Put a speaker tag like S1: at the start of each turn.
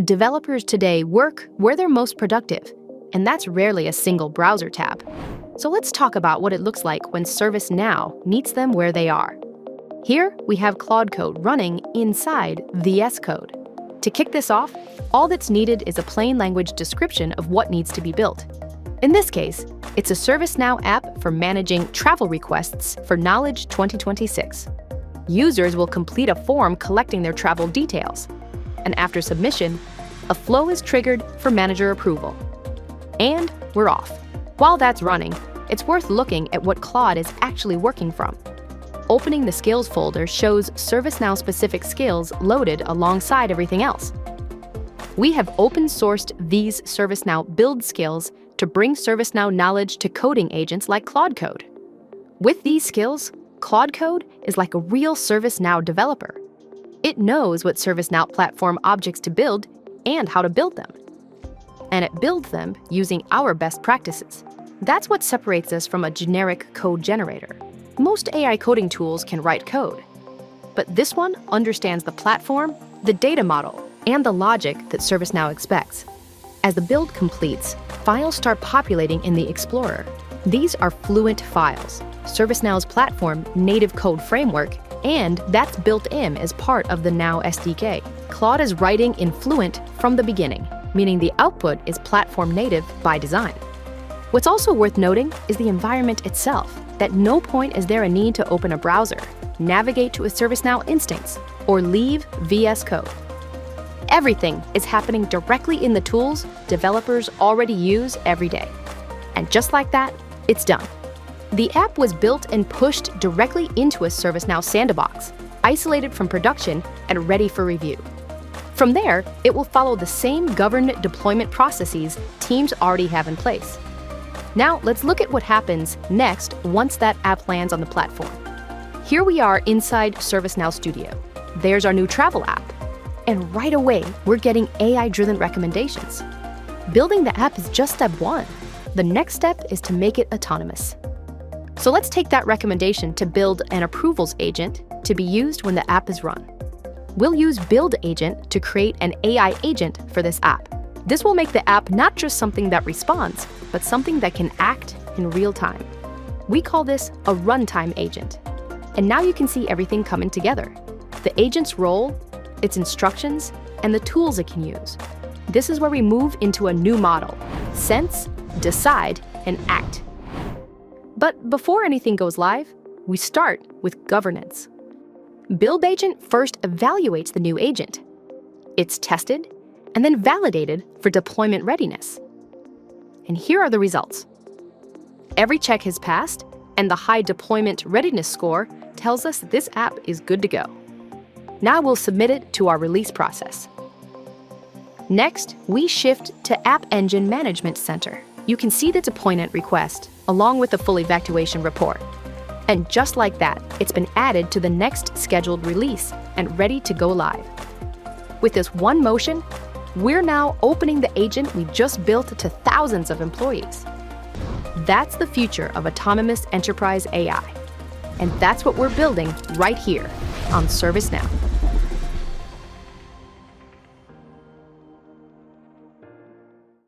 S1: Developers today work where they're most productive, and that's rarely a single browser tab. So let's talk about what it looks like when ServiceNow meets them where they are. Here, we have Claude Code running inside VS Code. To kick this off, all that's needed is a plain language description of what needs to be built. In this case, it's a ServiceNow app for managing travel requests for Knowledge 2026. Users will complete a form collecting their travel details, and after submission, a flow is triggered for manager approval. And we're off. While that's running, it's worth looking at what Claude is actually working from. Opening the skills folder shows ServiceNow-specific skills loaded alongside everything else. We have open-sourced these ServiceNow build skills to bring ServiceNow knowledge to coding agents like Claude Code. With these skills, Claude Code is like a real ServiceNow developer. It knows what ServiceNow platform objects to build and how to build them. And it builds them using our best practices. That's what separates us from a generic code generator. Most AI coding tools can write code, but this one understands the platform, the data model, and the logic that ServiceNow expects. As the build completes, files start populating in the Explorer. These are Fluent files, ServiceNow's platform native code framework, and that's built in as part of the Now SDK. Claude is writing in Fluent from the beginning, meaning the output is platform native by design. What's also worth noting is the environment itself. At no point is there a need to open a browser, navigate to a ServiceNow instance, or leave VS Code. Everything is happening directly in the tools developers already use every day. And just like that, it's done. The app was built and pushed directly into a ServiceNow sandbox, isolated from production and ready for review. From there, it will follow the same governed deployment processes teams already have in place. Now, let's look at what happens next once that app lands on the platform. Here we are inside ServiceNow Studio. There's our new travel app. And right away, we're getting AI-driven recommendations. Building the app is just step one. The next step is to make it autonomous. So let's take that recommendation to build an approvals agent to be used when the app is run. We'll use Build Agent to create an AI agent for this app. This will make the app not just something that responds, but something that can act in real time. We call this a runtime agent. And now you can see everything coming together. The agent's role, its instructions, and the tools it can use. This is where we move into a new model: sense, decide, and act. But before anything goes live, we start with governance. Build Agent first evaluates the new agent. It's tested and then validated for deployment readiness. And here are the results. Every check has passed, and the high deployment readiness score tells us this app is good to go. Now we'll submit it to our release process. Next, we shift to App Engine Management Center. You can see the deployment request, along with the full evacuation report. And just like that, it's been added to the next scheduled release and ready to go live. With this one motion, we're now opening the agent we just built to thousands of employees. That's the future of autonomous enterprise AI. And that's what we're building right here on ServiceNow.